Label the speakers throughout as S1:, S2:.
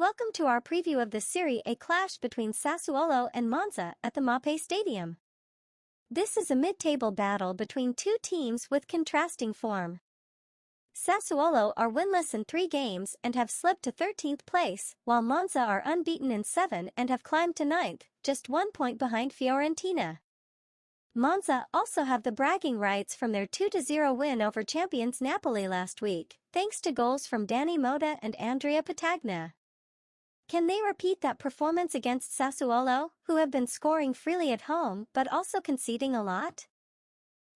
S1: welcome to our preview of the Serie A clash between Sassuolo and Monza at the Mapei Stadium. This is a mid-table battle between two teams with contrasting form. Sassuolo are winless in 3 games and have slipped to 13th place, while Monza are unbeaten in 7 and have climbed to 9th, just 1 point behind Fiorentina. Monza also have the bragging rights from their 2-0 win over champions Napoli last week, thanks to goals from Dani Mota and Andrea Patagna. Can they repeat that performance against Sassuolo, who have been scoring freely at home but also conceding a lot?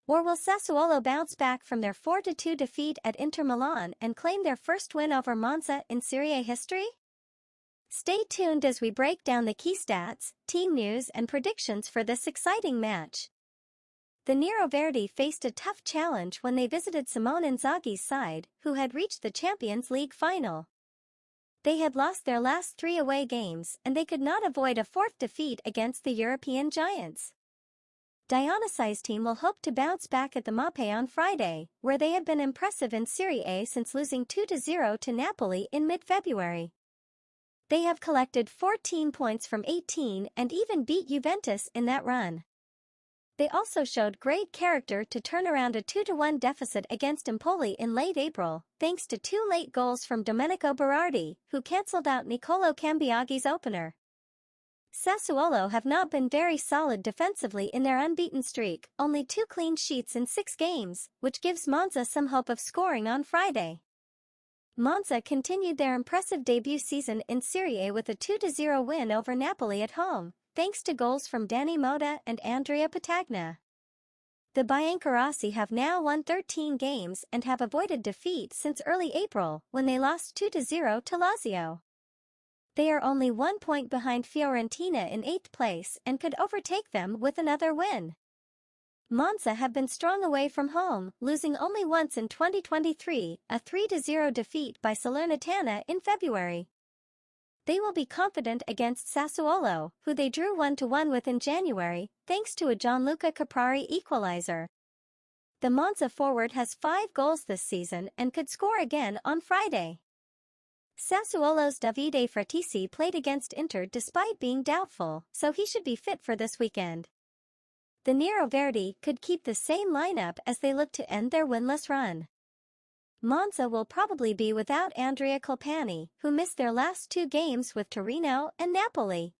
S1: Or will Sassuolo bounce back from their 4-2 defeat at Inter Milan and claim their first win over Monza in Serie A history? Stay tuned as we break down the key stats, team news and predictions for this exciting match. The Nero-Verdi faced a tough challenge when they visited Simone Inzaghi's side, who had reached the Champions League final. They had lost their last 3 away games and they could not avoid a 4th defeat against the European giants. Dionysie's team will hope to bounce back at the Mapei on Friday, where they have been impressive in Serie A since losing 2-0 to Napoli in mid-February. They have collected 14 points from 18 and even beat Juventus in that run. They also showed great character to turn around a 2-1 deficit against Empoli in late April, thanks to 2 late goals from Domenico Berardi, who cancelled out Niccolò Cambiaghi's opener. Sassuolo have not been very solid defensively in their unbeaten streak, only 2 clean sheets in 6 games, which gives Monza some hope of scoring on Friday. Monza continued their impressive debut season in Serie A with a 2-0 win over Napoli at home, thanks to goals from Dani Mota and Andrea Patagna. The Biancorossi have now won 13 games and have avoided defeat since early April, when they lost 2-0 to Lazio. They are only 1 point behind Fiorentina in 8th place and could overtake them with another win. Monza have been strong away from home, losing only once in 2023, a 3-0 defeat by Salernitana in February. They will be confident against Sassuolo, who they drew 1-1 with in January, thanks to a Gianluca Caprari equalizer. The Monza forward has 5 goals this season and could score again on Friday. Sassuolo's Davide Fratesi played against Inter despite being doubtful, so he should be fit for this weekend. The Nero-Verdi could keep the same lineup as they look to end their winless run. Monza will probably be without Andrea Colpani, who missed their last 2 games with Torino and Napoli.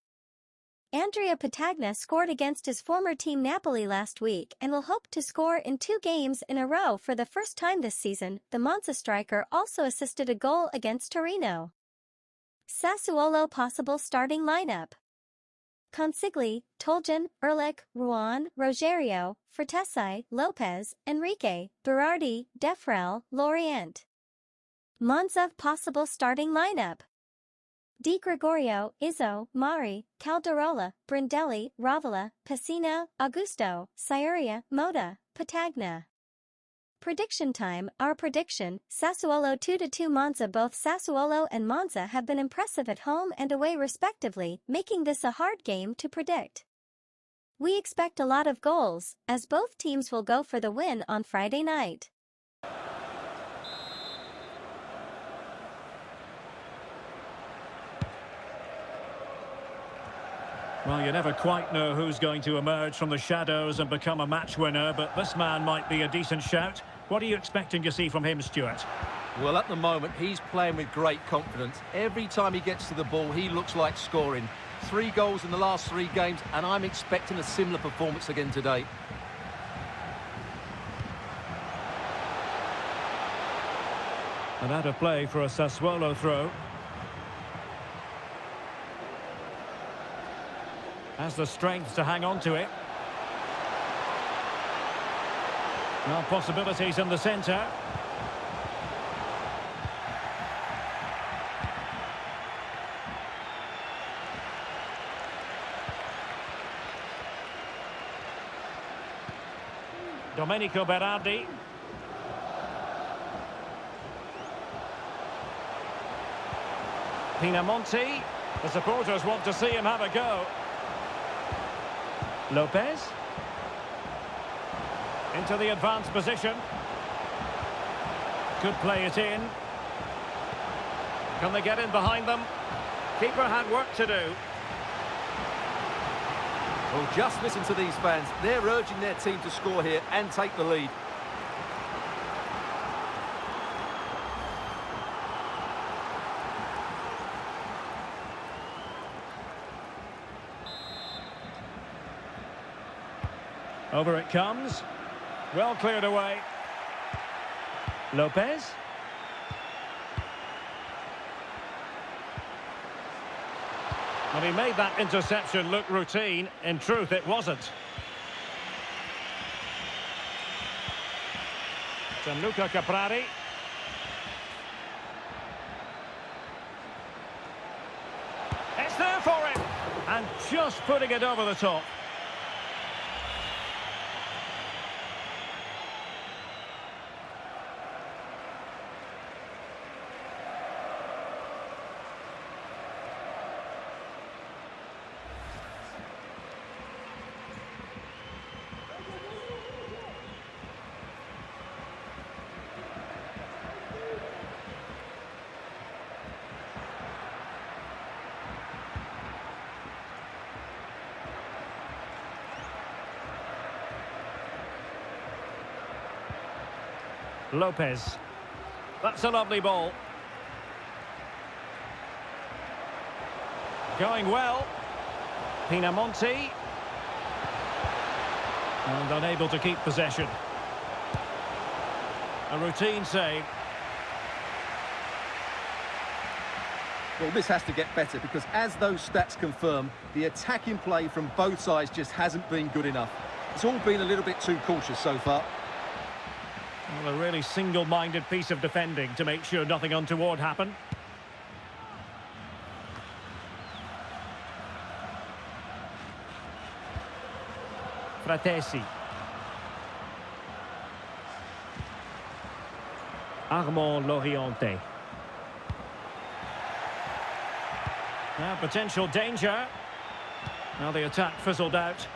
S1: Andrea Patagna scored against his former team Napoli last week and will hope to score in 2 games in a row for the first time this season. The Monza striker also assisted a goal against Torino. Sassuolo possible starting lineup: Consigli, Toljan, Erlich, Ruan, Rogerio, Fratesi, Lopez, Enrique, Berardi, Defrel, Lorient. Monza possible starting lineup: Di Gregorio, Izzo, Mari, Calderola, Brindelli, Ravella, Pessina, Augusto, Ciuria, Mota, Patagna. Prediction time. Our prediction: Sassuolo 2-2 Monza. Both Sassuolo and Monza have been impressive at home and away respectively, making this a hard game to predict. We expect a lot of goals, as both teams will go for the win on Friday night.
S2: Well, you never quite know who's going to emerge from the shadows and become a match winner, but this man might be a decent shout. What are you expecting to see from him, Stuart?
S3: Well, at the moment, he's playing with great confidence. Every time he gets to the ball, he looks like scoring. 3 goals in the last 3 games, and I'm expecting a similar performance again today.
S2: And out of play for a Sassuolo throw. Has the strength to hang on to it. Now possibilities in the centre. Domenico Berardi. Pinamonti. The supporters want to see him have a go. Lopez. Into the advanced position. Could play it in. Can they get in behind them? Keeper had work to do.
S3: Well, just listen to these fans. They're urging their team to score here and take the lead.
S2: Over it comes. Well cleared away. Lopez. And he made that interception look routine. In truth, it wasn't. Gianluca Caprari. It's there for him. And just putting it over the top. Lopez. That's a lovely ball. Going well. Pinamonti. And unable to keep possession. A routine save.
S3: Well, this has to get better because as those stats confirm, the attacking play from both sides just hasn't been good enough. It's all been a little bit too cautious so far.
S2: Well, a really single-minded piece of defending to make sure nothing untoward happened. Fratesi. Armand Loriente. Now potential danger. Now the attack fizzled out.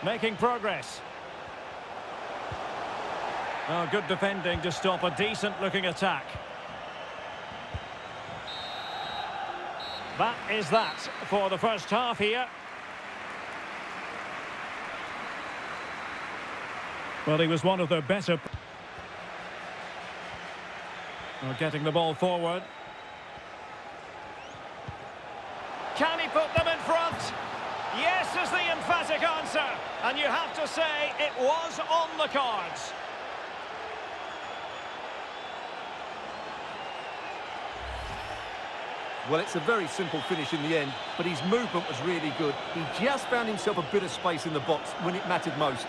S2: Making progress. Oh, good defending to stop a decent-looking attack. That is that for the first half here. Well, he was one of their better... getting the ball forward. Can he put them in front? Yes is the emphatic answer. And you have to say it was on the cards.
S3: Well, it's a very simple finish in the end, but his movement was really good. He just found himself a bit of space in the box when it mattered most.